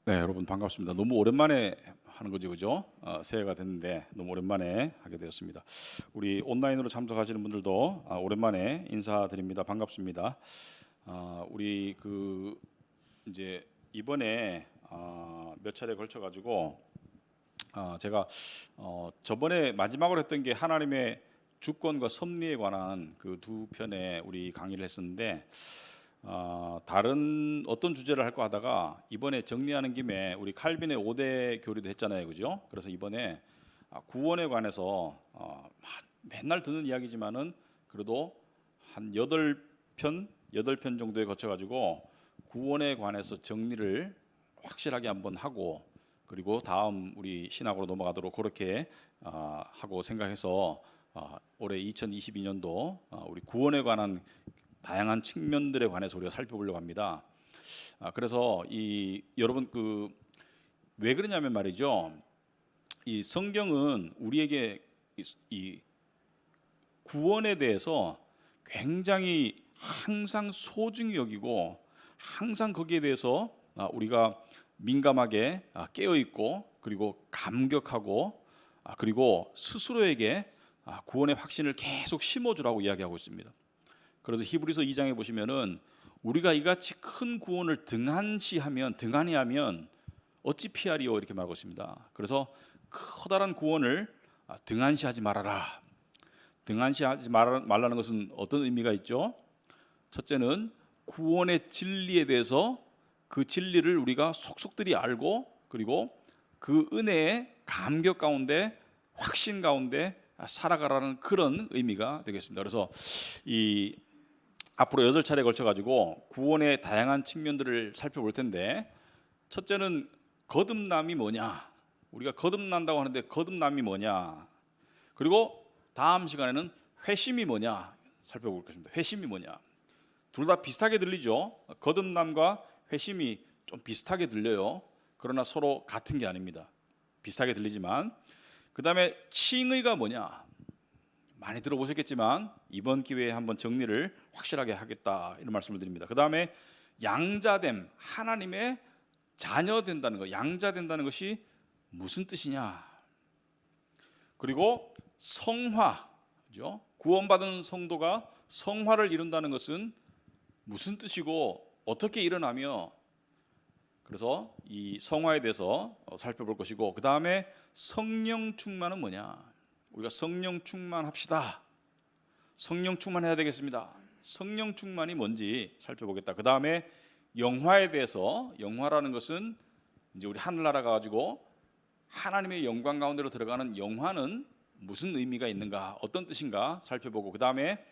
네, 여러분 반갑습니다. 너무 오랜만에 하는 거죠, 그죠? 새해가 됐는데 너무 오랜만에 하게 되었습니다. 우리 온라인으로 참석하시는 분들도 오랜만에 인사드립니다. 반갑습니다. 우리 이제 이번에 몇 차례 걸쳐 가지고 제가 저번에 마지막으로 했던 게 하나님의 주권과 섭리에 관한 그 두 편의 우리 강의를 했었는데 다른 어떤 주제를 할까 하다가 이번에 정리하는 김에 우리 칼빈의 5대 교리도 했잖아요, 그죠? 그래서 이번에 구원에 관해서 맨날 듣는 이야기지만은 그래도 한 8편 정도에 거쳐 가지고 구원에 관해서 정리를 확실하게 한번 하고, 그리고 다음 우리 신학으로 넘어가도록 그렇게 하고 생각해서 올해 2022년도 우리 구원에 관한 다양한 측면들에 관해서 우리가 살펴보려고 합니다. 그래서 여러분 왜 그러냐면 말이죠. 이 성경은 우리에게 이 구원에 대해서 굉장히 항상 소중히 여기고, 항상 거기에 대해서 우리가 민감하게 깨어 있고, 그리고 감격하고, 그리고 스스로에게 구원의 확신을 계속 심어주라고 이야기하고 있습니다. 그래서 히브리서 2장에 보시면은 우리가 이같이 큰 구원을 등한히하면 어찌 피하리요, 이렇게 말하고 있습니다. 그래서 커다란 구원을 등한시하지 말아라. 등한시하지 말라는 것은 어떤 의미가 있죠? 첫째는 구원의 진리에 대해서 그 진리를 우리가 속속들이 알고, 그리고 그 은혜의 감격 가운데, 확신 가운데 살아가라는 그런 의미가 되겠습니다. 그래서 앞으로 8차례에 걸쳐 가지고 구원의 다양한 측면들을 살펴볼 텐데, 첫째는 거듭남이 뭐냐? 우리가 거듭난다고 하는데 거듭남이 뭐냐? 그리고 다음 시간에는 회심이 뭐냐 살펴볼 것입니다. 회심이 뭐냐? 둘 다 비슷하게 들리죠? 거듭남과 회심이 좀 비슷하게 들려요. 그러나 서로 같은 게 아닙니다. 비슷하게 들리지만, 그 다음에 칭의가 뭐냐? 많이 들어보셨겠지만 이번 기회에 한번 정리를 확실하게 하겠다, 이런 말씀을 드립니다. 그 다음에 양자됨, 하나님의 자녀 된다는 것, 양자 된다는 것이 무슨 뜻이냐? 그리고 성화, 그죠? 구원받은 성도가 성화를 이룬다는 것은 무슨 뜻이고 어떻게 일어나며, 그래서 이 성화에 대해서 살펴볼 것이고, 그 다음에 성령 충만은 뭐냐? 우리가 성령 충만합시다. 성령 충만해야 되겠습니다. 성령 충만이 뭔지 살펴보겠다. 그 다음에 영화에 대해서, 영화라는 것은 이제 우리 하늘나라 가지고 하나님의 영광 가운데로 들어가는 영화는 무슨 의미가 있는가, 어떤 뜻인가 살펴보고, 그 다음에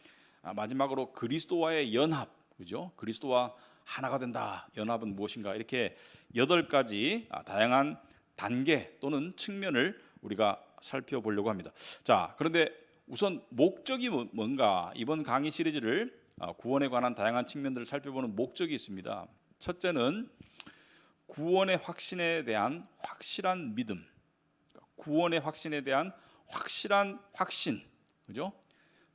마지막으로 그리스도와의 연합, 그죠? 그리스도와 하나가 된다. 연합은 무엇인가? 이렇게 8가지 다양한 단계 또는 측면을 우리가 살펴보려고 합니다. 자, 그런데 우선 목적이 뭔가? 이번 강의 시리즈를 구원에 관한 다양한 측면들을 살펴보는 목적이 있습니다. 첫째는 구원의 확신에 대한 확실한 믿음, 구원의 확신에 대한 확실한 확신, 그죠?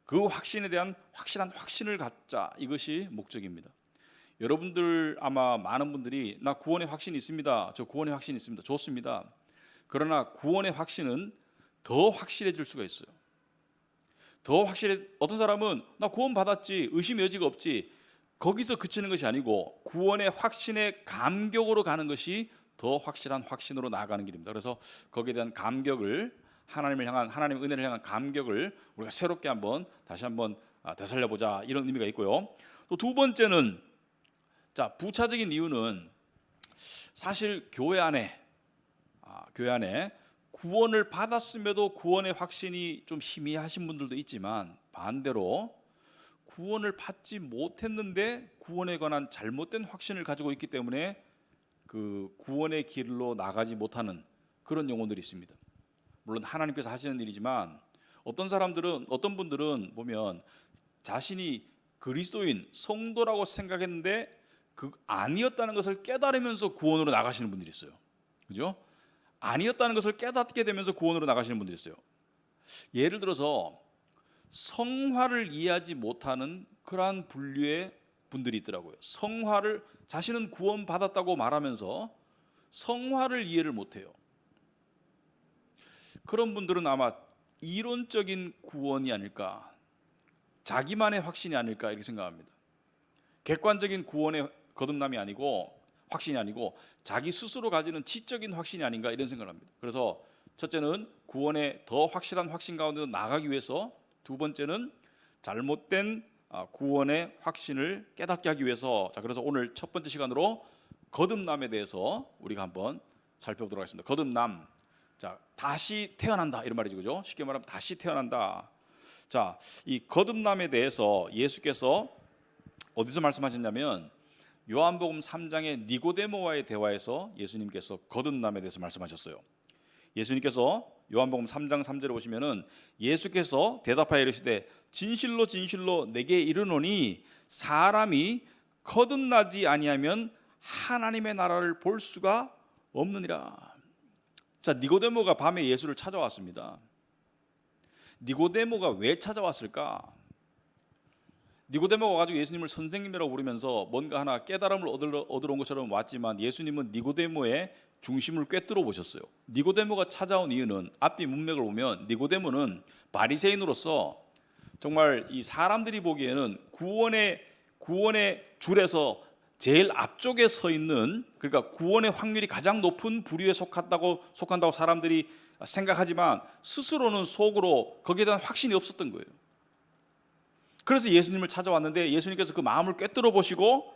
그 확신에 대한 확실한 확신을 갖자, 이것이 목적입니다. 여러분들 아마 많은 분들이 나 구원의 확신이 있습니다. 저 구원의 확신이 있습니다. 좋습니다. 그러나 구원의 확신은 더 확실해질 수가 있어요. 더 확실해. 어떤 사람은 나 구원 받았지, 의심의 여지가 없지, 거기서 그치는 것이 아니고 구원의 확신의 감격으로 가는 것이 더 확실한 확신으로 나아가는 길입니다. 그래서 거기에 대한 감격을, 하나님을 향한, 하나님의 은혜를 향한 감격을 우리가 새롭게 다시 한번 되살려보자, 이런 의미가 있고요. 또 두 번째는, 자, 부차적인 이유는 사실 교회 안에 구원을 받았음에도 구원의 확신이 좀 희미하신 분들도 있지만, 반대로 구원을 받지 못했는데 구원에 관한 잘못된 확신을 가지고 있기 때문에 그 구원의 길로 나가지 못하는 그런 영혼들이 있습니다. 물론 하나님께서 하시는 일이지만, 어떤 분들은 보면 자신이 그리스도인 성도라고 생각했는데 그 아니었다는 것을 깨달으면서 구원으로 나가시는 분들이 있어요. 그죠? 아니었다는 것을 깨닫게 되면서 구원으로 나가시는 분들이 있어요. 예를 들어서 성화를 이해하지 못하는 그러한 분류의 분들이 있더라고요. 성화를, 자신은 구원받았다고 말하면서 성화를 이해를 못해요. 그런 분들은 아마 이론적인 구원이 아닐까, 자기만의 확신이 아닐까 이렇게 생각합니다. 객관적인 구원의 거듭남이 아니고, 확신이 아니고 자기 스스로 가지는 지적인 확신이 아닌가 이런 생각을 합니다. 그래서 첫째는 구원의 더 확실한 확신 가운데 나아가기 위해서, 두 번째는 잘못된 구원의 확신을 깨닫게 하기 위해서. 자, 그래서 오늘 첫 번째 시간으로 거듭남에 대해서 우리가 한번 살펴보도록 하겠습니다. 거듭남, 자, 다시 태어난다 이런 말이죠, 그죠? 쉽게 말하면 다시 태어난다. 자, 이 거듭남에 대해서 예수께서 어디서 말씀하셨냐면 요한복음 3장의 니고데모와의 대화에서 예수님께서 거듭남에 대해서 말씀하셨어요. 예수님께서 요한복음 3장 3절에 보시면은 예수께서 대답하여 이르시되 진실로 진실로 내게 이르노니 사람이 거듭나지 아니하면 하나님의 나라를 볼 수가 없느니라. 자, 니고데모가 밤에 예수를 찾아왔습니다. 니고데모가 왜 찾아왔을까? 니고데모가 가지고 예수님을 선생님이라고 부르면서 뭔가 하나 깨달음을 얻으러 온 것처럼 왔지만 예수님은 니고데모의 중심을 꿰뚫어 보셨어요. 니고데모가 찾아온 이유는 앞뒤 문맥을 보면 니고데모는 바리새인으로서 정말 이 사람들이 보기에는 구원의 줄에서 제일 앞쪽에 서 있는, 그러니까 구원의 확률이 가장 높은 부류에 속한다고 사람들이 생각하지만 스스로는 속으로 거기에 대한 확신이 없었던 거예요. 그래서 예수님을 찾아왔는데 예수님께서 그 마음을 꿰뚫어 보시고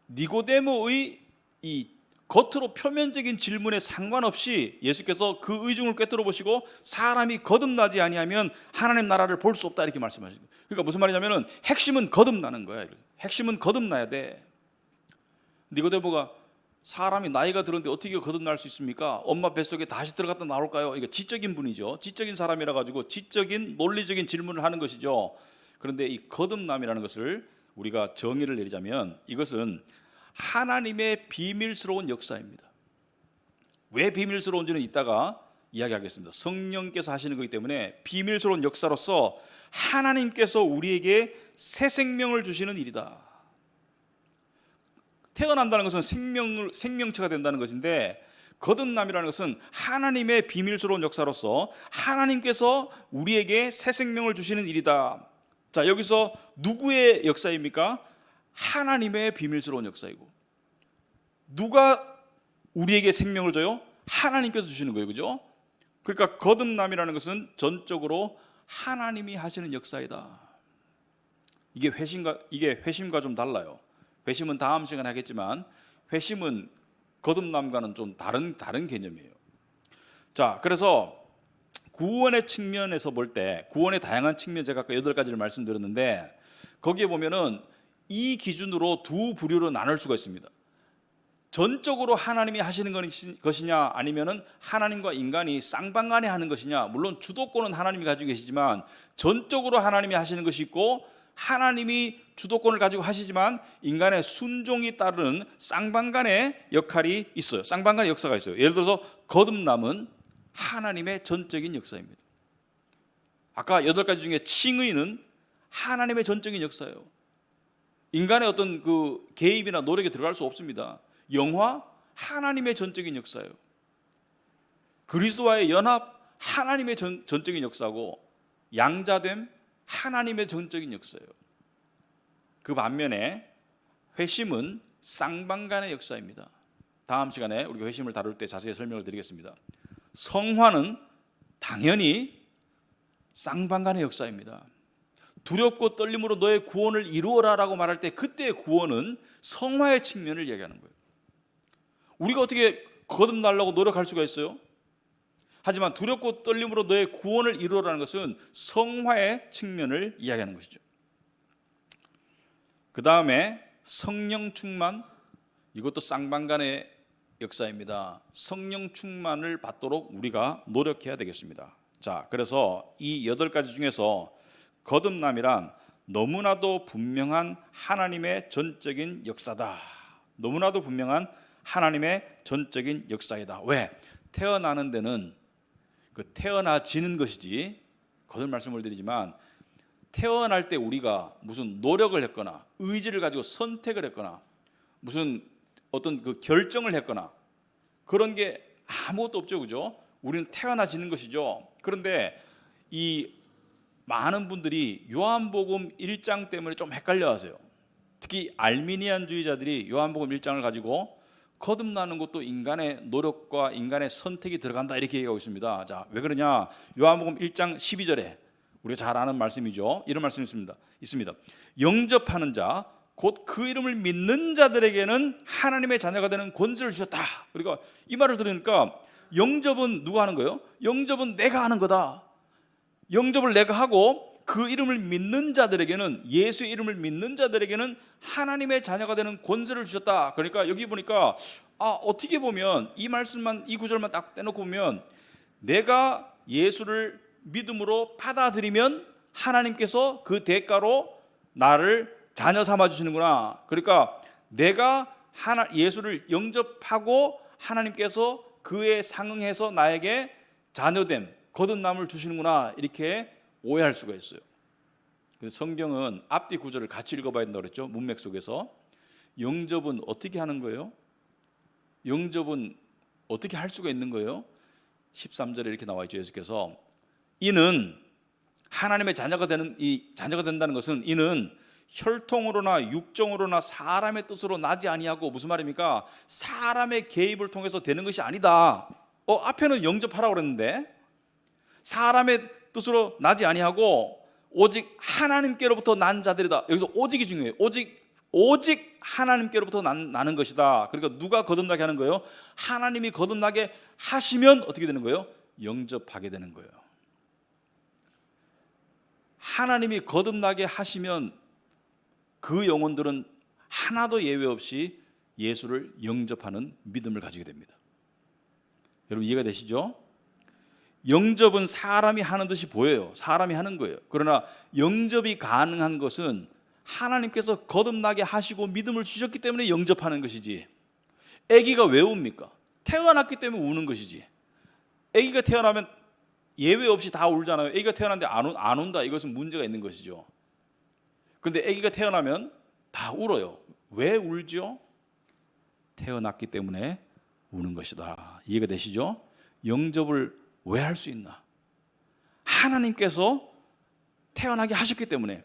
니고데모의 이 겉으로 표면적인 질문에 상관없이 예수께서 그 의중을 꿰뚫어 보시고 사람이 거듭나지 아니하면 하나님 나라를 볼 수 없다 이렇게 말씀하시는 거예요. 그러니까 무슨 말이냐면은 핵심은 거듭나는 거야. 핵심은 거듭나야 돼. 니고데모가 사람이 나이가 들었는데 어떻게 거듭날 수 있습니까? 엄마 뱃속에 다시 들어갔다 나올까요? 이거 지적인 분이죠. 지적인 사람이라 가지고 지적인 논리적인 질문을 하는 것이죠. 그런데 이 거듭남이라는 것을 우리가 정의를 내리자면 이것은 하나님의 비밀스러운 역사입니다. 왜 비밀스러운지는 이따가 이야기하겠습니다. 성령께서 하시는 것이기 때문에 비밀스러운 역사로서 하나님께서 우리에게 새 생명을 주시는 일이다. 태어난다는 것은 생명체가 된다는 것인데 거듭남이라는 것은 하나님의 비밀스러운 역사로서 하나님께서 우리에게 새 생명을 주시는 일이다. 자, 여기서 누구의 역사입니까? 하나님의 비밀스러운 역사이고, 누가 우리에게 생명을 줘요? 하나님께서 주시는 거예요, 그죠? 그러니까 거듭남이라는 것은 전적으로 하나님이 하시는 역사이다. 이게 회심과 좀 달라요. 회심은 다음 시간에 하겠지만 회심은 거듭남과는 좀 다른 개념이에요. 자, 그래서 구원의 측면에서 볼 때 구원의 다양한 측면, 제가 아까 8가지를 말씀드렸는데 거기에 보면은 이 기준으로 두 부류로 나눌 수가 있습니다. 전적으로 하나님이 하시는 것이냐, 아니면은 하나님과 인간이 쌍방간에 하는 것이냐. 물론 주도권은 하나님이 가지고 계시지만 전적으로 하나님이 하시는 것이 있고 하나님이 주도권을 가지고 하시지만 인간의 순종이 따르는 쌍방간의 역할이 있어요. 쌍방간의 역사가 있어요. 예를 들어서 거듭남은 하나님의 전적인 역사입니다. 아까 8가지 중에 칭의는 하나님의 전적인 역사예요. 인간의 어떤 그 개입이나 노력에 들어갈 수 없습니다. 영화, 하나님의 전적인 역사예요. 그리스도와의 연합, 하나님의 전적인 역사고, 양자됨, 하나님의 전적인 역사예요. 그 반면에 회심은 쌍방간의 역사입니다. 다음 시간에 우리가 회심을 다룰 때 자세히 설명을 드리겠습니다. 성화는 당연히 쌍방간의 역사입니다. 두렵고 떨림으로 너의 구원을 이루어라 라고 말할 때 그때의 구원은 성화의 측면을 이야기하는 거예요. 우리가 어떻게 거듭나려고 노력할 수가 있어요? 하지만 두렵고 떨림으로 너의 구원을 이루어라는 것은 성화의 측면을 이야기하는 것이죠. 그 다음에 성령 충만, 이것도 쌍방간의 역사입니다. 성령 충만을 받도록 우리가 노력해야 되겠습니다. 자, 그래서 이 8가지 중에서 거듭남이란 너무나도 분명한 하나님의 전적인 역사다. 너무나도 분명한 하나님의 전적인 역사이다. 왜? 태어나는 데는 그 태어나지는 것이지, 거듭 말씀을 드리지만 태어날 때 우리가 무슨 노력을 했거나 의지를 가지고 선택을 했거나 무슨 어떤 그 결정을 했거나 그런 게 아무것도 없죠, 그죠? 우리는 태어나지는 것이죠. 그런데 이 많은 분들이 요한복음 1장 때문에 좀 헷갈려하세요. 특히 알미니안주의자들이 요한복음 1장을 가지고 거듭나는 것도 인간의 노력과 인간의 선택이 들어간다 이렇게 얘기하고 있습니다. 자, 왜 그러냐? 요한복음 1장 12절에 우리가 잘 아는 말씀이죠. 이런 말씀이 있습니다. 영접하는 자, 곧 그 이름을 믿는 자들에게는 하나님의 자녀가 되는 권세를 주셨다. 그러니까 이 말을 들으니까 영접은 누가 하는 거예요? 영접은 내가 하는 거다. 영접을 내가 하고 그 이름을 믿는 자들에게는, 예수의 이름을 믿는 자들에게는 하나님의 자녀가 되는 권세를 주셨다. 그러니까 여기 보니까 어떻게 보면 이 말씀만, 이 구절만 딱 떼놓고 보면 내가 예수를 믿음으로 받아들이면 하나님께서 그 대가로 나를 자녀 삼아 주시는구나. 그러니까 내가 예수를 영접하고 하나님께서 그에 상응해서 나에게 자녀됨, 거듭남을 주시는구나, 이렇게 오해할 수가 있어요. 그래서 성경은 앞뒤 구절을 같이 읽어봐야 된다고 그랬죠. 문맥 속에서. 영접은 어떻게 하는 거예요? 영접은 어떻게 할 수가 있는 거예요? 13절에 이렇게 나와 있죠. 예수께서 이는 하나님의 자녀가 된다는 것은 이는 혈통으로나 육정으로나 사람의 뜻으로 나지 아니하고, 무슨 말입니까? 사람의 개입을 통해서 되는 것이 아니다. 앞에는 영접하라고 그랬는데 사람의 뜻으로 나지 아니하고 오직 하나님께로부터 난 자들이다. 여기서 오직이 중요해요. 오직 하나님께로부터 나는 것이다. 그러니까 누가 거듭나게 하는 거예요? 하나님이 거듭나게 하시면 어떻게 되는 거예요? 영접하게 되는 거예요. 하나님이 거듭나게 하시면 그 영혼들은 하나도 예외 없이 예수를 영접하는 믿음을 가지게 됩니다. 여러분 이해가 되시죠? 영접은 사람이 하는 듯이 보여요. 사람이 하는 거예요. 그러나 영접이 가능한 것은 하나님께서 거듭나게 하시고 믿음을 주셨기 때문에 영접하는 것이지, 아기가 왜 웁니까? 태어났기 때문에 우는 것이지. 아기가 태어나면 예외 없이 다 울잖아요. 아기가 태어났는데 안 운다, 이것은 문제가 있는 것이죠. 그런데 아기가 태어나면 다 울어요. 왜 울죠? 태어났기 때문에 우는 것이다. 이해가 되시죠? 영접을 왜 할 수 있나? 하나님께서 태어나게 하셨기 때문에.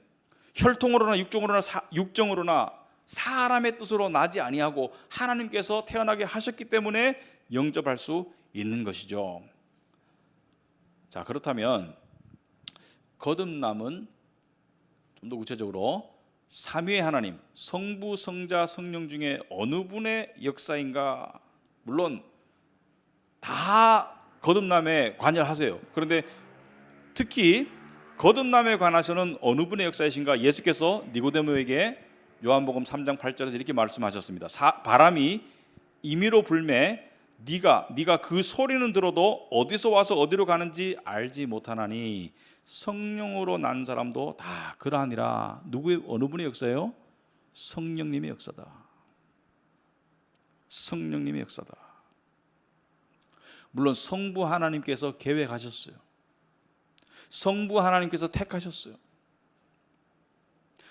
혈통으로나 육정으로나 사람의 뜻으로 나지 아니하고 하나님께서 태어나게 하셨기 때문에 영접할 수 있는 것이죠. 자, 그렇다면 거듭남은 좀 더 구체적으로 삼위의 하나님, 성부, 성자, 성령 중에 어느 분의 역사인가? 물론 다 거듭남에 관여하세요. 그런데 특히 거듭남에 관해서는 어느 분의 역사이신가? 예수께서 니고데모에게 요한복음 3장 8절에서 이렇게 말씀하셨습니다. 바람이 임의로 불매 네가 그 소리는 들어도 어디서 와서 어디로 가는지 알지 못하나니 성령으로 난 사람도 다 그러하니라. 어느 분의 역사예요? 성령님의 역사다. 성령님의 역사다. 물론 성부 하나님께서 계획하셨어요. 성부 하나님께서 택하셨어요.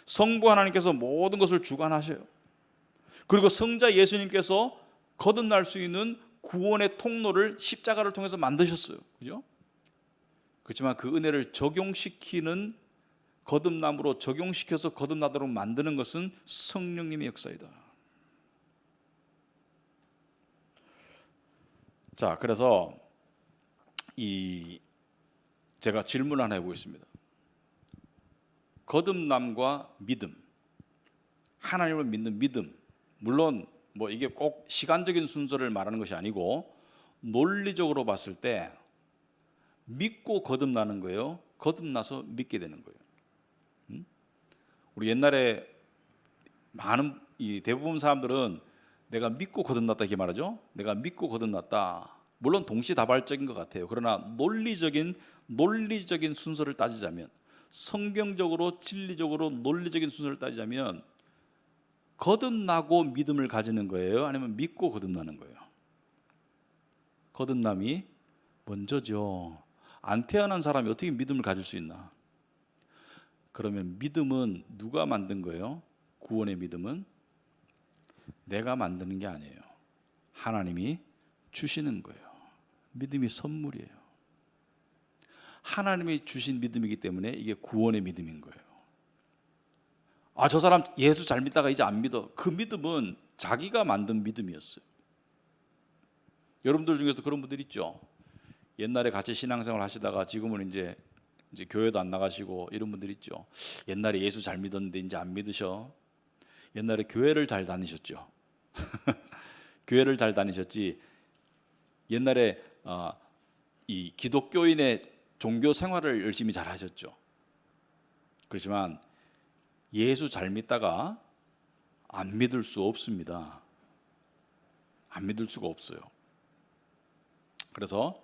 성부 하나님께서 모든 것을 주관하셔요. 그리고 성자 예수님께서 거듭날 수 있는 구원의 통로를 십자가를 통해서 만드셨어요. 그죠? 그렇지만 그 은혜를 적용시키는, 거듭남으로 적용시켜서 거듭나도록 만드는 것은 성령님의 역사이다. 자, 그래서 제가 질문 하나 해보겠습니다. 거듭남과 믿음, 하나님을 믿는 믿음, 물론 이게 꼭 시간적인 순서를 말하는 것이 아니고 논리적으로 봤을 때 믿고 거듭나는 거예요? 거듭나서 믿게 되는 거예요? 우리 옛날에 대부분 사람들은 내가 믿고 거듭났다 이렇게 말하죠. 내가 믿고 거듭났다. 물론 동시다발적인 것 같아요. 그러나 논리적인 순서를 따지자면, 성경적으로 진리적으로 논리적인 순서를 따지자면 거듭나고 믿음을 가지는 거예요? 아니면 믿고 거듭나는 거예요? 거듭남이 먼저죠. 안 태어난 사람이 어떻게 믿음을 가질 수 있나? 그러면 믿음은 누가 만든 거예요? 구원의 믿음은 내가 만드는 게 아니에요. 하나님이 주시는 거예요. 믿음이 선물이에요. 하나님이 주신 믿음이기 때문에 이게 구원의 믿음인 거예요. 아, 저 사람 예수 잘 믿다가 이제 안 믿어. 그 믿음은 자기가 만든 믿음이었어요. 여러분들 중에서 그런 분들 있죠. 옛날에 같이 신앙생활 하시다가 지금은 이제 교회도 안 나가시고 이런 분들 있죠. 옛날에 예수 잘 믿었는데 이제 안 믿으셔. 옛날에 교회를 잘 다니셨죠. 교회를 잘 다니셨지. 옛날에 이 기독교인의 종교 생활을 열심히 잘 하셨죠. 그렇지만 예수 잘 믿다가 안 믿을 수 없습니다. 안 믿을 수가 없어요. 그래서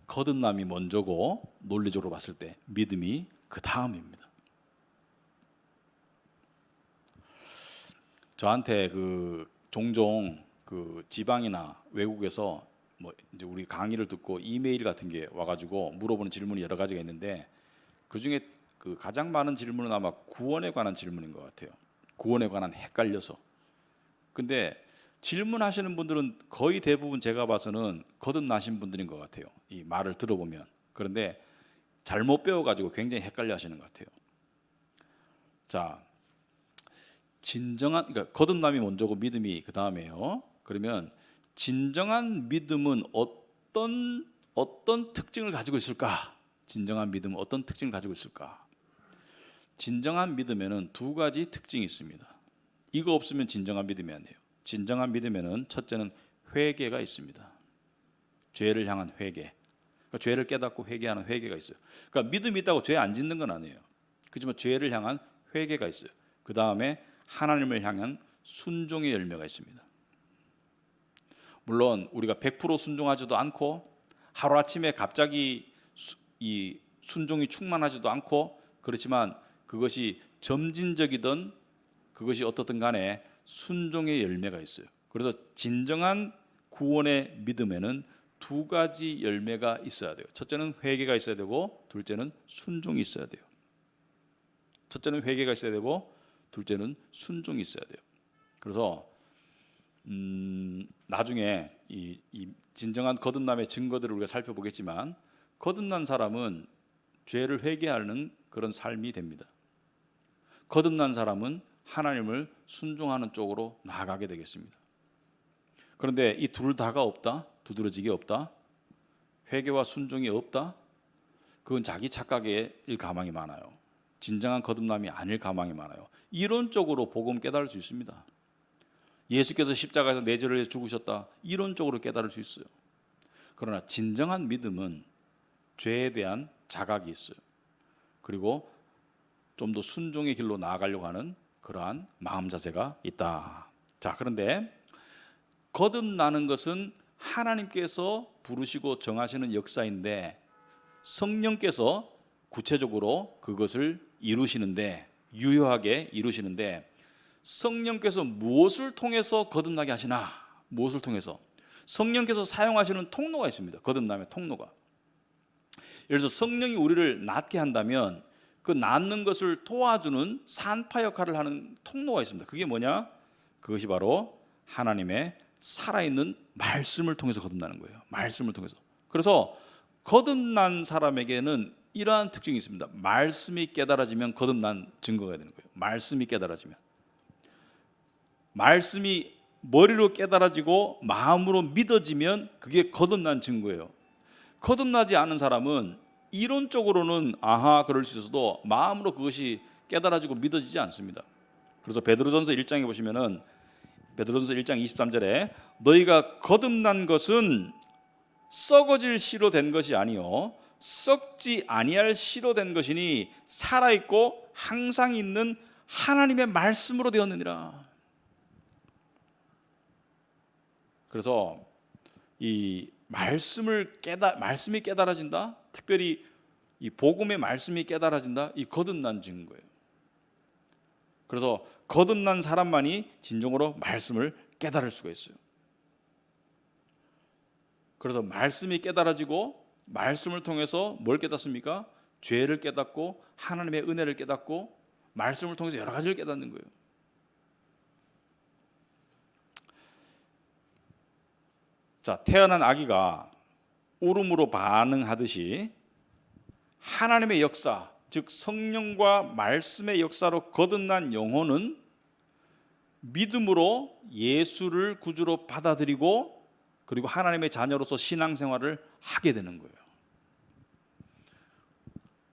거듭남이 먼저고 논리적으로 봤을 때 믿음이 그 다음입니다. 저한테 종종 지방이나 외국에서 이제 우리 강의를 듣고 이메일 같은 게 와가지고 물어보는 질문이 여러 가지가 있는데 그 중에 가장 많은 질문은 아마 구원에 관한 질문인 것 같아요. 구원에 관한 헷갈려서. 근데 질문하시는 분들은 거의 대부분 제가 봐서는 거듭나신 분들인 것 같아요. 이 말을 들어보면. 그런데 잘못 배워가지고 굉장히 헷갈려하시는 것 같아요. 자, 그러니까 거듭남이 먼저고 믿음이 그 다음에요. 그러면 진정한 믿음은 어떤 특징을 가지고 있을까? 진정한 믿음은 어떤 특징을 가지고 있을까? 진정한 믿음에는 두 가지 특징이 있습니다. 이거 없으면 진정한 믿음이 안 돼요. 진정한 믿음에는 첫째는 회개가 있습니다. 죄를 향한 회개. 그러니까 죄를 깨닫고 회개하는 회개가 있어요. 그러니까 믿음이 있다고 죄 안 짓는 건 아니에요. 그렇지만 죄를 향한 회개가 있어요. 그 다음에 하나님을 향한 순종의 열매가 있습니다. 물론 우리가 100% 순종하지도 않고 하루아침에 갑자기 이 순종이 충만하지도 않고 그렇지만 그것이 점진적이든 그것이 어떻든 간에 순종의 열매가 있어요. 그래서 진정한 구원의 믿음에는 두 가지 열매가 있어야 돼요. 첫째는 회개가 있어야 되고 둘째는 순종이 있어야 돼요. 첫째는 회개가 있어야 되고 둘째는 순종이 있어야 돼요. 그래서 나중에 이 진정한 거듭남의 증거들을 우리가 살펴보겠지만 거듭난 사람은 죄를 회개하는 그런 삶이 됩니다. 거듭난 사람은 하나님을 순종하는 쪽으로 나아가게 되겠습니다. 그런데 이 둘 다가 없다, 두드러지게 없다, 회개와 순종이 없다, 그건 자기 착각일 가망이 많아요. 진정한 거듭남이 아닐 가망이 많아요. 이론적으로 복음 깨달을 수 있습니다. 예수께서 십자가에서 내 죄를 위해 죽으셨다, 이론적으로 깨달을 수 있어요. 그러나 진정한 믿음은 죄에 대한 자각이 있어요. 그리고 좀 더 순종의 길로 나아가려고 하는 그러한 마음 자세가 있다. 자, 그런데 거듭나는 것은 하나님께서 부르시고 정하시는 역사인데 성령께서 구체적으로 그것을 이루시는데, 유효하게 이루시는데, 성령께서 무엇을 통해서 거듭나게 하시나? 무엇을 통해서? 성령께서 사용하시는 통로가 있습니다. 거듭남의 통로가. 예를 들어서 성령이 우리를 낫게 한다면 그 낫는 것을 도와주는 산파 역할을 하는 통로가 있습니다. 그게 뭐냐? 그것이 바로 하나님의 살아있는 말씀을 통해서 거듭나는 거예요. 말씀을 통해서. 그래서 거듭난 사람에게는 이러한 특징이 있습니다. 말씀이 깨달아지면 거듭난 증거가 되는 거예요. 말씀이 깨달아지면. 말씀이 머리로 깨달아지고 마음으로 믿어지면 그게 거듭난 증거예요. 거듭나지 않은 사람은 이론적으로는 그럴 수 있어도 마음으로 그것이 깨달아지고 믿어지지 않습니다. 그래서 베드로전서 1장에 보시면은 베드로전서 1장 23절에 너희가 거듭난 것은 썩어질 씨로 된 것이 아니요 썩지 아니할 씨로 된 것이니 살아있고 항상 있는 하나님의 말씀으로 되었느니라. 그래서 이 말씀이 깨달아진다. 특별히 이 복음의 말씀이 깨달아진다. 이 거듭난 증거예요. 그래서 거듭난 사람만이 진정으로 말씀을 깨달을 수가 있어요. 그래서 말씀이 깨달아지고 말씀을 통해서 뭘 깨닫습니까? 죄를 깨닫고 하나님의 은혜를 깨닫고 말씀을 통해서 여러 가지를 깨닫는 거예요. 자, 태어난 아기가 울음으로 반응하듯이 하나님의 역사, 즉 성령과 말씀의 역사로 거듭난 영혼은 믿음으로 예수를 구주로 받아들이고 그리고 하나님의 자녀로서 신앙생활을 하게 되는 거예요.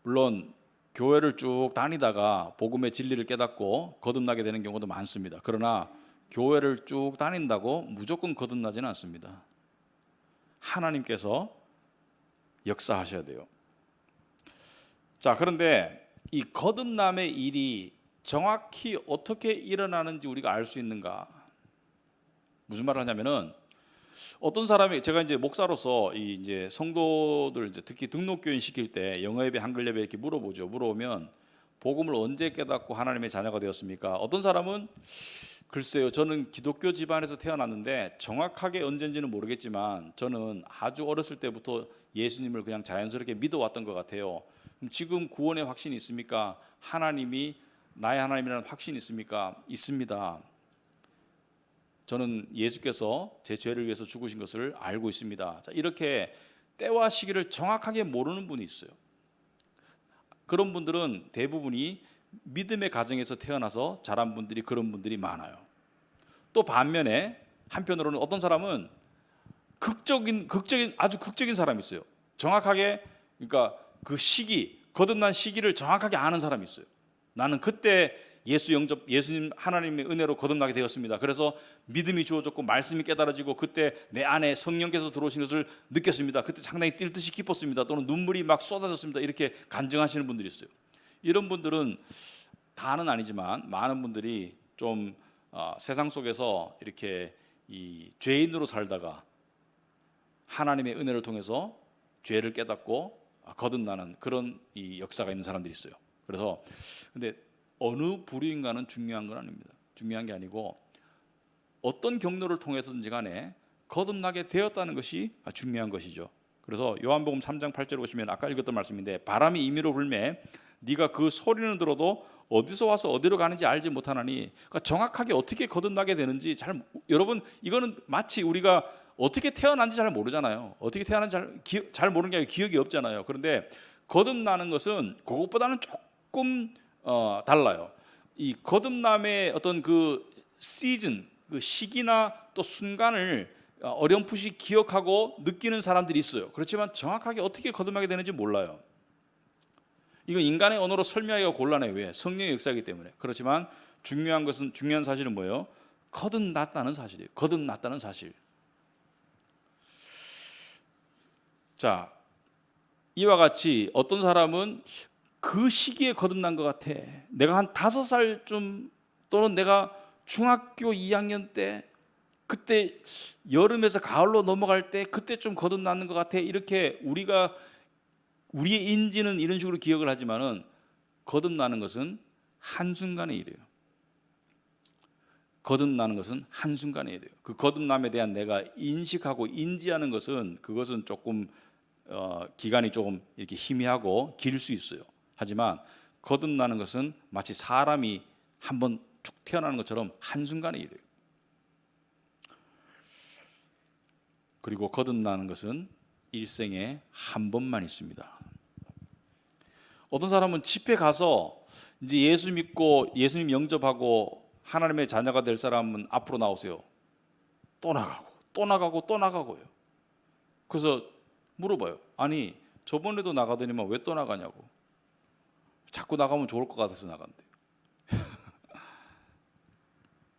물론 교회를 쭉 다니다가 복음의 진리를 깨닫고 거듭나게 되는 경우도 많습니다. 그러나 교회를 쭉 다닌다고 무조건 거듭나지는 않습니다. 하나님께서 역사하셔야 돼요. 자, 그런데 이 거듭남의 일이 정확히 어떻게 일어나는지 우리가 알 수 있는가? 무슨 말을 하냐면은 어떤 사람이, 제가 이제 목사로서 이제 성도들 이제 특히 등록교인 시킬 때 영어 예배, 한글 예배 이렇게 물어보죠. 물어보면 복음을 언제 깨닫고 하나님의 자녀가 되었습니까? 어떤 사람은 글쎄요, 저는 기독교 집안에서 태어났는데 정확하게 언젠지는 모르겠지만 저는 아주 어렸을 때부터 예수님을 그냥 자연스럽게 믿어왔던 것 같아요. 그럼 지금 구원의 확신이 있습니까? 하나님이 나의 하나님이라는 확신이 있습니까? 있습니다. 저는 예수께서 제 죄를 위해서 죽으신 것을 알고 있습니다. 자, 이렇게 때와 시기를 정확하게 모르는 분이 있어요. 그런 분들은 대부분이 믿음의 가정에서 태어나서 자란 분들이, 그런 분들이 많아요. 또 반면에 한편으로는 어떤 사람은 아주 극적인 사람이 있어요. 정확하게, 그러니까 그 시기, 거듭난 시기를 정확하게 아는 사람이 있어요. 나는 그때 예수님 하나님의 은혜로 거듭나게 되었습니다. 그래서 믿음이 주어졌고 말씀이 깨달아지고 그때 내 안에 성령께서 들어오신 것을 느꼈습니다. 그때 상당히 뛸 듯이 기뻤습니다. 또는 눈물이 막 쏟아졌습니다. 이렇게 간증하시는 분들이 있어요. 이런 분들은 다는 아니지만 많은 분들이 좀 세상 속에서 이렇게 이 죄인으로 살다가 하나님의 은혜를 통해서 죄를 깨닫고 거듭나는 그런 이 역사가 있는 사람들이 있어요. 그래서 근데 어느 부류인가는 중요한 건 아닙니다. 중요한 게 아니고 어떤 경로를 통해서든지 간에 거듭나게 되었다는 것이 중요한 것이죠. 그래서 요한복음 3장 8절에 보시면 아까 읽었던 말씀인데, 바람이 임의로 불매 네가 그 소리는 들어도 어디서 와서 어디로 가는지 알지 못하나니, 그러니까 정확하게 어떻게 거듭나게 되는지 여러분, 이거는 마치 우리가 어떻게 태어난지 잘 모르잖아요. 어떻게 태어난지 잘 모르는 게 아니라 기억이 없잖아요. 그런데 거듭나는 것은 그것보다는 조금 달라요. 이 거듭남의 어떤 그 시즌, 그 시기나 또 순간을 어렴풋이 기억하고 느끼는 사람들이 있어요. 그렇지만 정확하게 어떻게 거듭나게 되는지 몰라요. 이건 인간의 언어로 설명하기가 곤란해요. 왜? 성령의 역사이기 때문에. 그렇지만 중요한 사실은 뭐예요? 거듭났다는 사실이에요. 거듭났다는 사실. 자, 이와 같이 어떤 사람은 그 시기에 거듭난 것 같아. 내가 한 5살쯤 또는 내가 중학교 2학년 때, 그때 여름에서 가을로 넘어갈 때 그때 좀 거듭나는 것 같아. 이렇게 우리의 인지는 이런 식으로 기억을 하지만은 거듭나는 것은 한순간의 일이에요. 거듭나는 것은 한순간의 일이에요. 그 거듭남에 대한 내가 인식하고 인지하는 것은 그것은 조금 기간이 조금 이렇게 희미하고 길 수 있어요. 하지만 거듭나는 것은 마치 사람이 한번 쭉 태어나는 것처럼 한순간의 일이에요. 그리고 거듭나는 것은 일생에 한 번만 있습니다. 어떤 사람은 집회 가서 이제 예수 믿고 예수님 영접하고 하나님의 자녀가 될 사람은 앞으로 나오세요. 또 나가고 또 나가고 또 나가고요. 그래서 물어봐요. 아니, 저번에도 나가더니만 왜 또 나가냐고. 자꾸 나가면 좋을 것 같아서 나간대.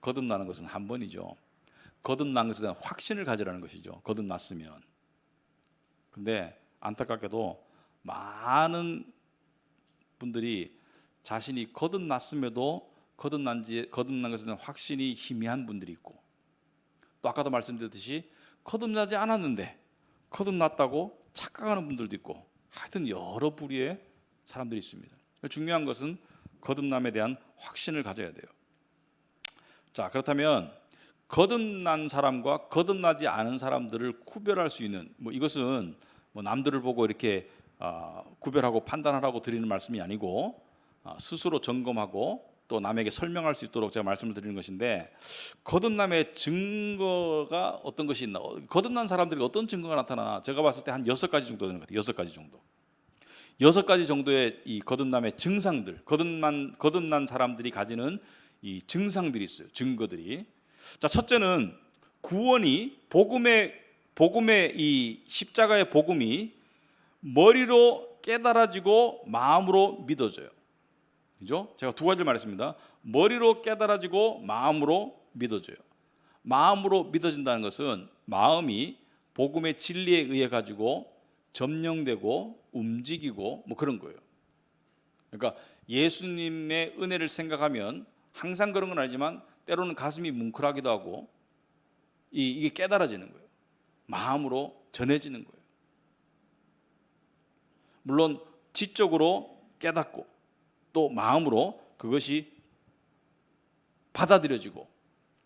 거듭나는 것은 한 번이죠. 거듭난 것에 대한 확신을 가지라는 것이죠. 거듭났으면. 근데 안타깝게도 많은 분들이 자신이 거듭났음에도 거듭난 것에 대한 확신이 희미한 분들이 있고, 또 아까도 말씀드렸듯이 거듭나지 않았는데 거듭났다고 착각하는 분들도 있고, 하여튼 여러 부류의 사람들이 있습니다. 중요한 것은 거듭남에 대한 확신을 가져야 돼요. 자, 그렇다면 거듭난 사람과 거듭나지 않은 사람들을 구별할 수 있는, 이것은 남들을 보고 이렇게 구별하고 판단하라고 드리는 말씀이 아니고 스스로 점검하고 또 남에게 설명할 수 있도록 제가 말씀을 드리는 것인데, 거듭남의 증거가 어떤 것이 있나, 거듭난 사람들이 어떤 증거가 나타나나, 제가 봤을 때 한 6가지 정도 되는 것 같아요. 6가지 정도. 6가지 정도의 이 거듭남의 증상들, 거듭난 사람들이 가지는 이 증상들이 있어요. 증거들이. 자, 첫째는 구원이 복음의 이 십자가의 복음이 머리로 깨달아지고 마음으로 믿어져요. 그죠? 제가 2가지를 말했습니다. 머리로 깨달아지고 마음으로 믿어져요. 마음으로 믿어진다는 것은 마음이 복음의 진리에 의해 가지고 점령되고 움직이고 뭐 그런 거예요. 그러니까 예수님의 은혜를 생각하면 항상 그런 건 아니지만 때로는 가슴이 뭉클하기도 하고 이게 깨달아지는 거예요. 마음으로 전해지는 거예요. 물론 지적으로 깨닫고 또 마음으로 그것이 받아들여지고,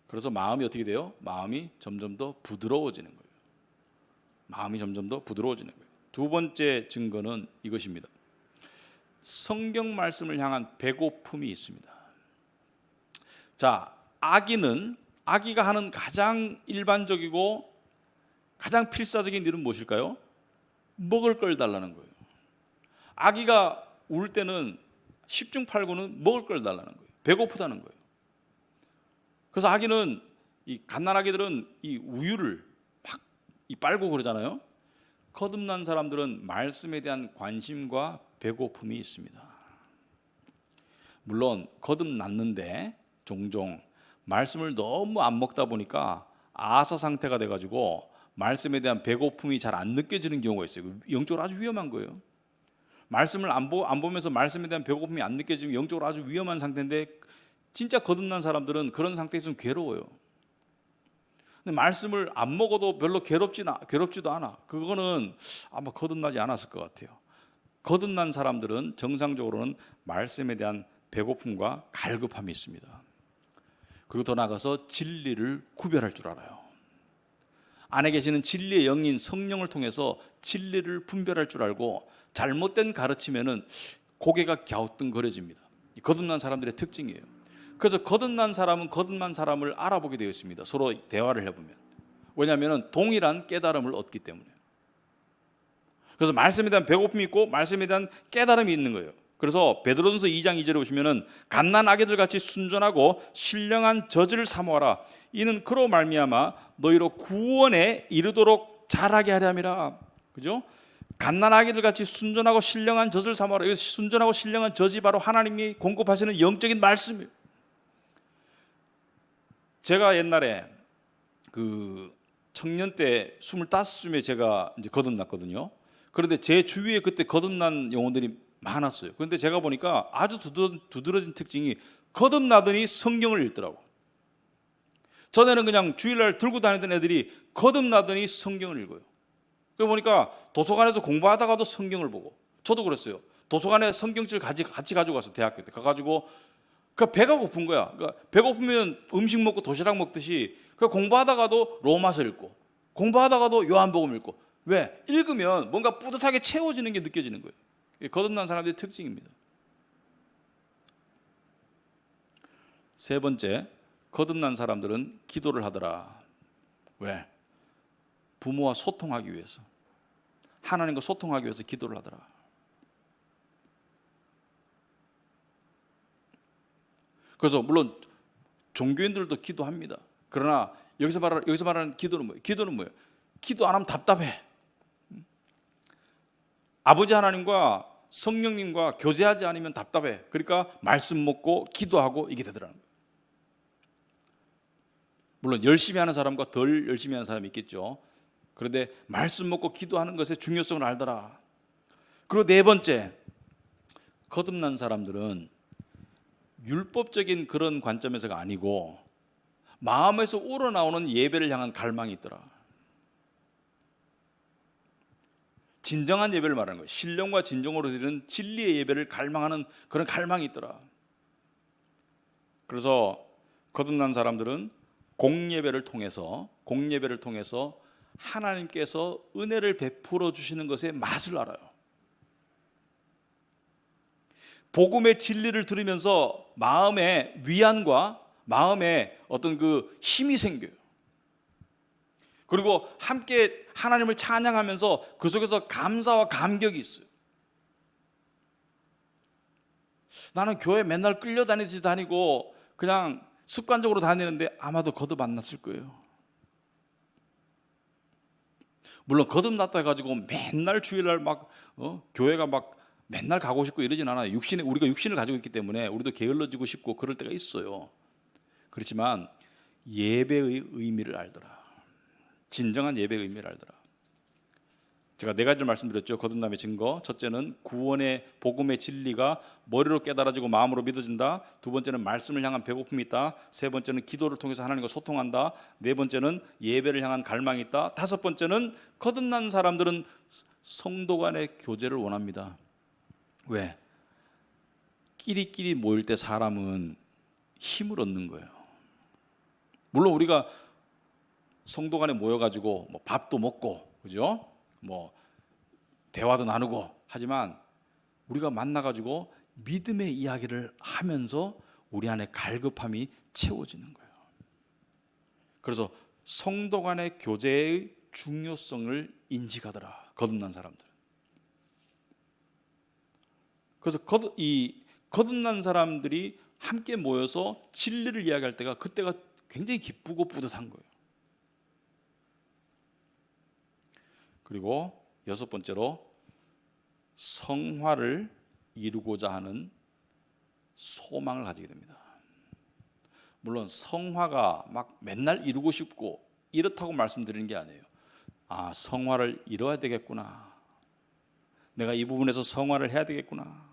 그래서 마음이 어떻게 돼요? 마음이 점점 더 부드러워지는 거예요. 마음이 점점 더 부드러워지는 거예요. 2번째 증거는 이것입니다. 성경 말씀을 향한 배고픔이 있습니다. 자, 아기가 하는 가장 일반적이고 가장 필사적인 일은 무엇일까요? 먹을 걸 달라는 거예요. 아기가 울 때는 10중 8구는 먹을 걸 달라는 거예요. 배고프다는 거예요. 그래서 아기는, 이 갓난아기들은 이 우유를 막 빨고 그러잖아요. 거듭난 사람들은 말씀에 대한 관심과 배고픔이 있습니다. 물론 거듭났는데 종종 말씀을 너무 안 먹다 보니까 아사 상태가 돼가지고 말씀에 대한 배고픔이 잘 안 느껴지는 경우가 있어요. 영적으로 아주 위험한 거예요. 말씀을 안 보면서 말씀에 대한 배고픔이 안 느껴지면 영적으로 아주 위험한 상태인데, 진짜 거듭난 사람들은 그런 상태에 있으면 괴로워요. 근데 말씀을 안 먹어도 별로 괴롭지도 않아. 그거는 아마 거듭나지 않았을 것 같아요. 거듭난 사람들은 정상적으로는 말씀에 대한 배고픔과 갈급함이 있습니다. 그리고 더 나아가서 진리를 구별할 줄 알아요. 안에 계시는 진리의 영인 성령을 통해서 진리를 분별할 줄 알고, 잘못된 가르침에는 고개가 갸우뚱거려집니다. 거듭난 사람들의 특징이에요. 그래서 거듭난 사람은 거듭난 사람을 알아보게 되어 있습니다. 서로 대화를 해보면. 왜냐하면 동일한 깨달음을 얻기 때문에. 그래서 말씀에 대한 배고픔이 있고 말씀에 대한 깨달음이 있는 거예요. 그래서 베드로전서 2장 2절에 보시면은 갓난 아기들 같이 순전하고 신령한 젖을 사모하라. 이는 그로 말미암아 너희로 구원에 이르도록 자라게 하려 함이라. 그죠? 갓난 아기들 같이 순전하고 신령한 젖을 사모하라. 이 순전하고 신령한 젖이 바로 하나님이 공급하시는 영적인 말씀이에요. 제가 옛날에 그 청년 때 25쯤에 제가 이제 거듭났거든요. 그런데 제 주위에 그때 거듭난 영혼들이 많았어요. 그런데 제가 보니까 아주 두드러진 특징이, 거듭나더니 성경을 읽더라고. 전에는 그냥 주일날 들고 다니던 애들이 거듭나더니 성경을 읽어요. 그러고 보니까 도서관에서 공부하다가도 성경을 보고, 저도 그랬어요. 도서관에 성경책을 같이 가지고 갔어요. 대학교 때 가가지고 그 배가 고픈 거야. 그러니까 배고프면 음식 먹고 도시락 먹듯이 그 공부하다가도 로마서 읽고, 공부하다가도 요한복음 읽고. 왜? 읽으면 뭔가 뿌듯하게 채워지는 게 느껴지는 거예요. 이게 거듭난 사람들의 특징입니다. 3번째, 거듭난 사람들은 기도를 하더라. 왜? 부모와 소통하기 위해서, 하나님과 소통하기 위해서 기도를 하더라. 그래서 물론 종교인들도 기도합니다. 그러나 여기서 말하는 기도는 뭐예요? 기도 안 하면 답답해. 아버지 하나님과 성령님과 교제하지 않으면 답답해. 그러니까 말씀 먹고 기도하고 이게 되더라는 거예요. 물론 열심히 하는 사람과 덜 열심히 하는 사람이 있겠죠. 그런데 말씀 먹고 기도하는 것의 중요성을 알더라. 그리고 4번째, 거듭난 사람들은 율법적인 그런 관점에서가 아니고 마음에서 우러나오는 예배를 향한 갈망이 있더라. 진정한 예배를 말하는 거예요. 신령과 진정으로 드리는 진리의 예배를 갈망하는 그런 갈망이 있더라. 그래서 거듭난 사람들은 공예배를 통해서 하나님께서 은혜를 베풀어 주시는 것의 맛을 알아요. 복음의 진리를 들으면서 마음의 위안과 마음의 어떤 그 힘이 생겨요. 그리고 함께 하나님을 찬양하면서 그 속에서 감사와 감격이 있어요. 나는 교회 맨날 끌려다니듯이 다니고 그냥 습관적으로 다니는데 아마도 거듭 안 났을 거예요. 물론 거듭났다 해가지고 맨날 주일날 막 교회가 막 맨날 가고 싶고 이러진 않아요. 우리가 육신을 가지고 있기 때문에 우리도 게을러지고 싶고 그럴 때가 있어요. 그렇지만 예배의 의미를 알더라. 진정한 예배의 의미를 알더라. 제가 네 가지를 말씀드렸죠. 거듭남의 증거. 첫째는 구원의 복음의 진리가 머리로 깨달아지고 마음으로 믿어진다. 두 번째는 말씀을 향한 배고픔이 있다. 세 번째는 기도를 통해서 하나님과 소통한다. 네 번째는 예배를 향한 갈망이 있다. 다섯 번째는 거듭난 사람들은 성도 간의 교제를 원합니다. 왜? 끼리끼리 모일 때 사람은 힘을 얻는 거예요. 물론 우리가 성도 간에 모여가지고 뭐 밥도 먹고, 그죠? 뭐 대화도 나누고 하지만 우리가 만나가지고 믿음의 이야기를 하면서 우리 안에 갈급함이 채워지는 거예요. 그래서 성도 간의 교제의 중요성을 인식하더라, 거듭난 사람들. 그래서 거듭난 사람들이 함께 모여서 진리를 이야기할 때가 그때가 굉장히 기쁘고 뿌듯한 거예요. 그리고 여섯 번째로 성화를 이루고자 하는 소망을 가지게 됩니다. 물론 성화가 막 맨날 이루고 싶고 이렇다고 말씀드리는 게 아니에요. 아, 성화를 이뤄야 되겠구나. 내가 이 부분에서 성화를 해야 되겠구나.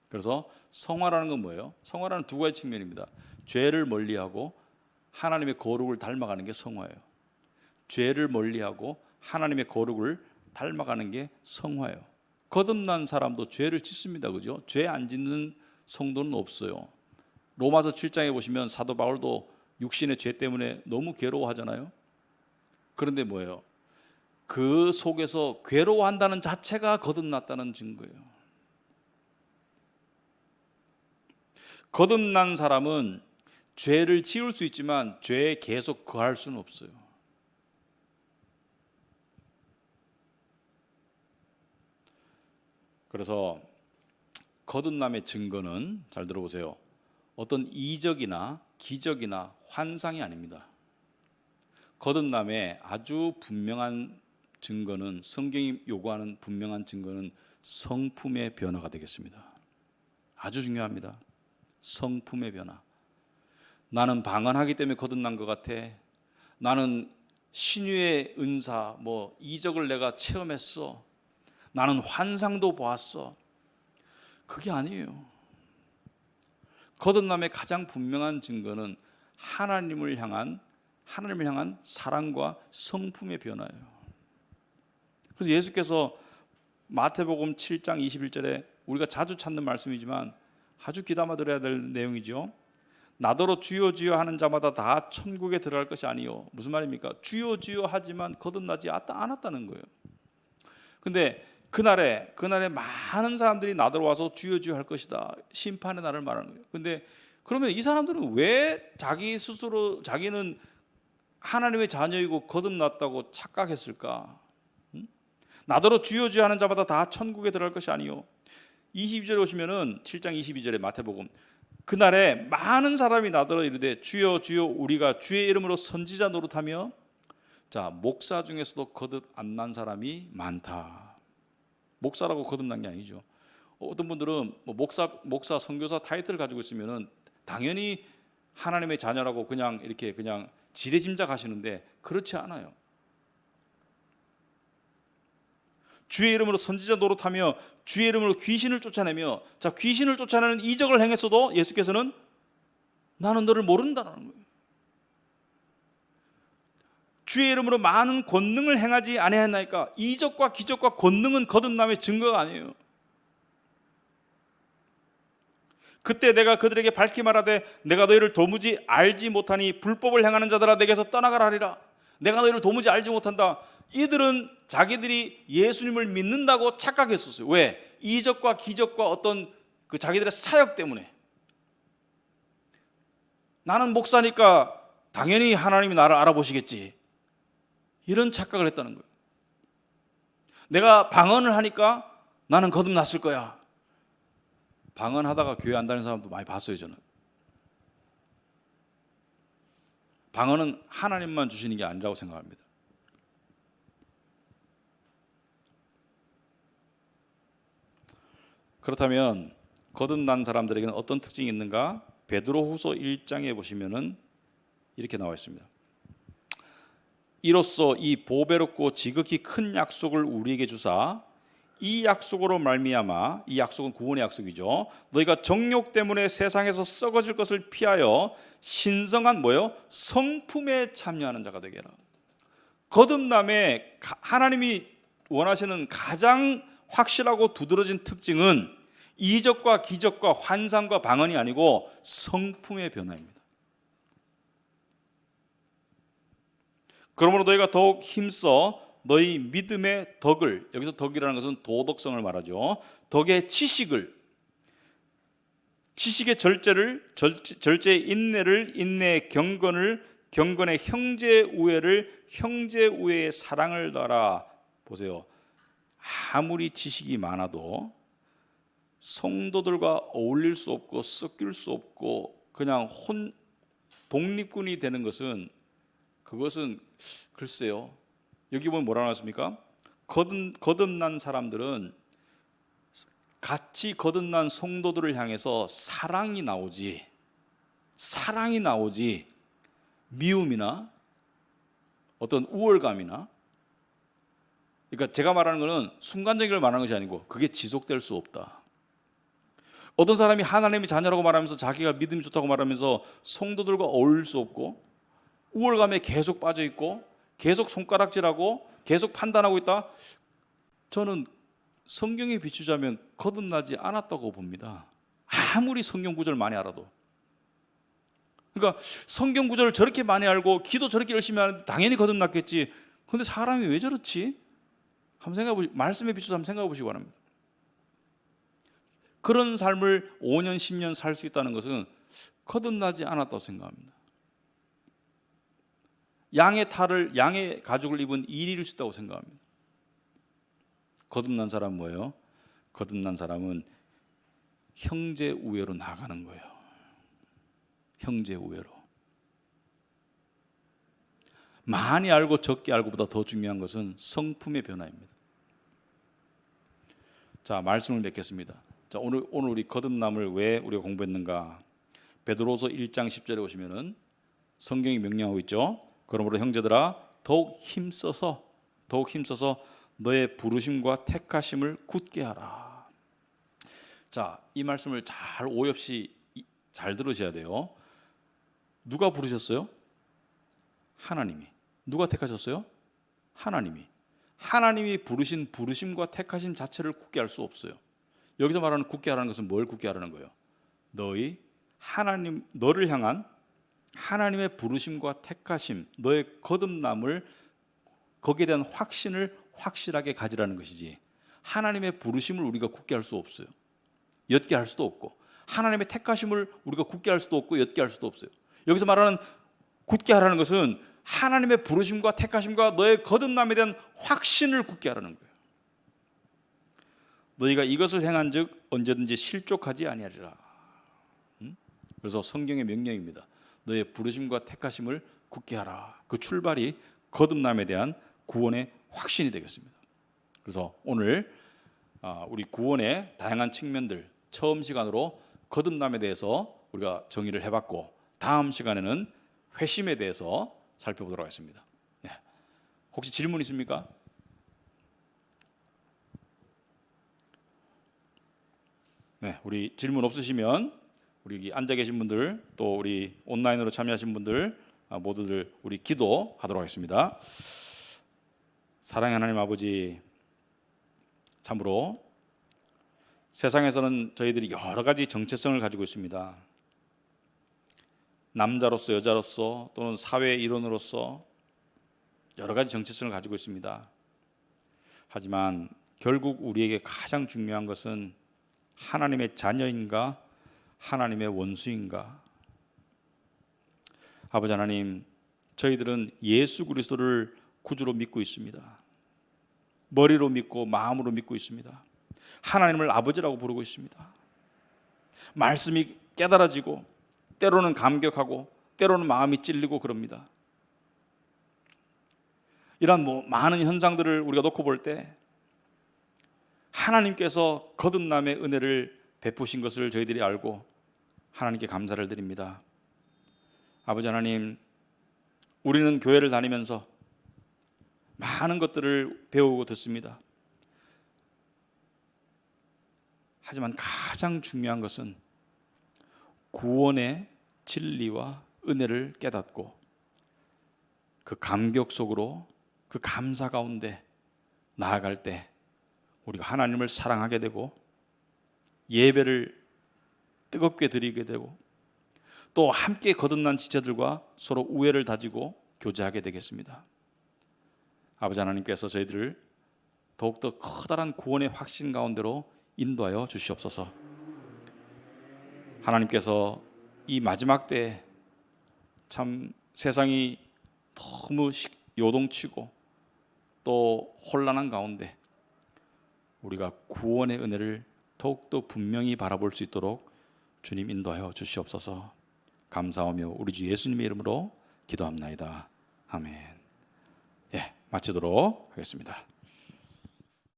그래서 성화라는 건 뭐예요? 성화라는 두 가지 측면입니다. 죄를 멀리하고 하나님의 거룩을 닮아가는 게 성화예요. 죄를 멀리하고 하나님의 거룩을 닮아가는 게 성화예요. 거듭난 사람도 죄를 짓습니다. 그죠? 죄 안 짓는 성도는 없어요. 로마서 7장에 보시면 사도 바울도 육신의 죄 때문에 너무 괴로워하잖아요. 그런데 뭐예요? 그 속에서 괴로워한다는 자체가 거듭났다는 증거예요. 거듭난 사람은 죄를 지을 수 있지만 죄에 계속 거할 수는 없어요. 그래서 거듭남의 증거는, 잘 들어보세요, 어떤 이적이나 기적이나 환상이 아닙니다. 거듭남의 아주 분명한 증거는, 성경이 요구하는 분명한 증거는 성품의 변화가 되겠습니다. 아주 중요합니다. 성품의 변화. 나는 방언하기 때문에 거듭난 것 같아. 나는 신유의 은사, 뭐 이적을 내가 체험했어. 나는 환상도 보았어. 그게 아니에요. 거듭남의 가장 분명한 증거는 하나님을 향한 사랑과 성품의 변화예요. 그래서 예수께서 마태복음 7장 21절에 우리가 자주 찾는 말씀이지만 아주 귀담아 들어야 될 내용이죠. 나더러 주여 주여 하는 자마다 다 천국에 들어갈 것이 아니요. 무슨 말입니까? 주여 주여 하지만 거듭나지 않았다는 거예요. 근데 그날에 많은 사람들이 나더러 와서 주여 주여 할 것이다. 심판의 날을 말하는 거예요. 근데 그러면 이 사람들은 왜 자기 스스로 자기는 하나님의 자녀이고 거듭났다고 착각했을까? 나더러 주여 주여 하는 자마다 다 천국에 들어갈 것이 아니요. 22절에 오시면은 7장 22절에 마태복음, 그날에 많은 사람이 나더러 이르되 주여 주여 우리가 주의 이름으로 선지자 노릇하며, 자, 목사 중에서도 거듭 안 난 사람이 많다. 목사라고 거듭난 게 아니죠. 어떤 분들은 뭐 목사 선교사 타이틀을 가지고 있으면은 당연히 하나님의 자녀라고 그냥 이렇게 그냥 지레짐작하시는데 그렇지 않아요. 주의 이름으로 선지자 노릇하며 주의 이름으로 귀신을 쫓아내며, 자, 귀신을 쫓아내는 이적을 행했어도 예수께서는 나는 너를 모른다라는 거예요. 주의 이름으로 많은 권능을 행하지 아니하였나이까? 이적과 기적과 권능은 거듭남의 증거가 아니에요. 그때 내가 그들에게 밝히 말하되 내가 너희를 도무지 알지 못하니 불법을 행하는 자들아 내게서 떠나가라 하리라. 내가 너희를 도무지 알지 못한다. 이들은 자기들이 예수님을 믿는다고 착각했었어요. 왜? 이적과 기적과 어떤 그 자기들의 사역 때문에 나는 목사니까 당연히 하나님이 나를 알아보시겠지, 이런 착각을 했다는 거예요. 내가 방언을 하니까 나는 거듭났을 거야. 방언하다가 교회 안 다니는 사람도 많이 봤어요. 저는 방언은 하나님만 주시는 게 아니라고 생각합니다. 그렇다면 거듭난 사람들에게는 어떤 특징이 있는가? 베드로후서 1장에 보시면은 이렇게 나와 있습니다. 이로써 이 보배롭고 지극히 큰 약속을 우리에게 주사 이 약속으로 말미암아, 이 약속은 구원의 약속이죠, 너희가 정욕 때문에 세상에서 썩어질 것을 피하여 신성한 뭐요? 성품에 참여하는 자가 되게 하라. 거듭남에 하나님이 원하시는 가장 확실하고 두드러진 특징은 이적과 기적과 환상과 방언이 아니고 성품의 변화입니다. 그러므로 너희가 더욱 힘써 너희 믿음의 덕을, 여기서 덕이라는 것은 도덕성을 말하죠, 덕의 지식의 절제의 인내를, 인내의 경건을, 경건의 형제우애를, 형제우애의 사랑을 더하라. 보세요. 아무리 지식이 많아도 성도들과 어울릴 수 없고 섞일 수 없고 그냥 독립군이 되는 것은, 그것은 글쎄요, 여기 보면 뭐라고 나왔습니까? 거듭난 사람들은 같이 거듭난 성도들을 향해서 사랑이 나오지 미움이나 어떤 우월감이나, 그러니까 제가 말하는 것은 순간적인 걸 말하는 것이 아니고 그게 지속될 수 없다. 어떤 사람이 하나님의 자녀라고 말하면서 자기가 믿음이 좋다고 말하면서 성도들과 어울릴 수 없고 우월감에 계속 빠져 있고 계속 손가락질하고 계속 판단하고 있다, 저는 성경에 비추자면 거듭나지 않았다고 봅니다. 아무리 성경 구절을 많이 알아도. 그러니까 성경 구절을 저렇게 많이 알고 기도 저렇게 열심히 하는데 당연히 거듭났겠지. 그런데 사람이 왜 저렇지? 한번 생각해 보시, 말씀에 비춰서 한번 생각해 보시기 바랍니다. 그런 삶을 5년 10년 살 수 있다는 것은 거듭나지 않았다고 생각합니다. 양의 가죽을 입은 이리일 수 있다고 생각합니다. 거듭난 사람은 뭐예요? 거듭난 사람은 형제 우애로 나가는 거예요. 형제 우애로. 많이 알고 적게 알고보다 더 중요한 것은 성품의 변화입니다. 자, 말씀을 맺겠습니다. 자, 오늘 우리 거듭남을 왜 우리가 공부했는가? 베드로서 1장 10절에 보시면은 성경이 명령하고 있죠. 그러므로 형제들아 더욱 힘써서 너의 부르심과 택하심을 굳게 하라. 자, 이 말씀을 잘 오해 없이 잘 들으셔야 돼요. 누가 부르셨어요? 하나님이. 누가 택하셨어요? 하나님이. 하나님이 부르신 부르심과 택하심 자체를 굳게 할 수 없어요. 여기서 말하는 굳게 하라는 것은 뭘 굳게 하라는 거예요? 너를 향한 하나님의 부르심과 택하심, 너의 거듭남을, 거기에 대한 확신을 확실하게 가지라는 것이지, 하나님의 부르심을 우리가 굳게 할 수 없어요. 옅게 할 수도 없고, 하나님의 택하심을 우리가 굳게 할 수도 없고 옅게 할 수도 없어요. 여기서 말하는 굳게 하라는 것은 하나님의 부르심과 택하심과 너의 거듭남에 대한 확신을 굳게 하라는 거예요. 너희가 이것을 행한즉 언제든지 실족하지 아니하리라. 그래서 성경의 명령입니다. 너의 부르심과 택하심을 굳게 하라. 그 출발이 거듭남에 대한 구원의 확신이 되겠습니다. 그래서 오늘 우리 구원의 다양한 측면들, 처음 시간으로 거듭남에 대해서 우리가 정의를 해봤고, 다음 시간에는 회심에 대해서 살펴보도록 하겠습니다. 네. 혹시 질문 있습니까? 네, 우리 질문 없으시면 우리 여기 앉아 계신 분들, 또 우리 온라인으로 참여하신 분들 모두들 우리 기도하도록 하겠습니다. 사랑의 하나님 아버지, 참으로 세상에서는 저희들이 여러 가지 정체성을 가지고 있습니다. 남자로서, 여자로서, 또는 사회의 일원으로서 여러 가지 정체성을 가지고 있습니다. 하지만 결국 우리에게 가장 중요한 것은 하나님의 자녀인가 하나님의 원수인가? 아버지 하나님, 저희들은 예수 그리스도를 구주로 믿고 있습니다. 머리로 믿고 마음으로 믿고 있습니다. 하나님을 아버지라고 부르고 있습니다. 말씀이 깨달아지고 때로는 감격하고 때로는 마음이 찔리고 그럽니다. 이런 많은 현상들을 우리가 놓고 볼 때 하나님께서 거듭남의 은혜를 베푸신 것을 저희들이 알고 하나님께 감사를 드립니다. 아버지 하나님, 우리는 교회를 다니면서 많은 것들을 배우고 듣습니다. 하지만 가장 중요한 것은 구원의 진리와 은혜를 깨닫고 그 감격 속으로 그 감사 가운데 나아갈 때 우리가 하나님을 사랑하게 되고 예배를 뜨겁게 드리게 되고 또 함께 거듭난 지체들과 서로 우애를 다지고 교제하게 되겠습니다. 아버지 하나님께서 저희들을 더욱더 커다란 구원의 확신 가운데로 인도하여 주시옵소서. 하나님께서 이 마지막 때에 참 세상이 너무 요동치고 또 혼란한 가운데 우리가 구원의 은혜를 더욱더 분명히 바라볼 수 있도록 주님 인도하여 주시옵소서. 감사하며 우리 주 예수님의 이름으로 기도합나이다. 아멘. 마치도록 하겠습니다.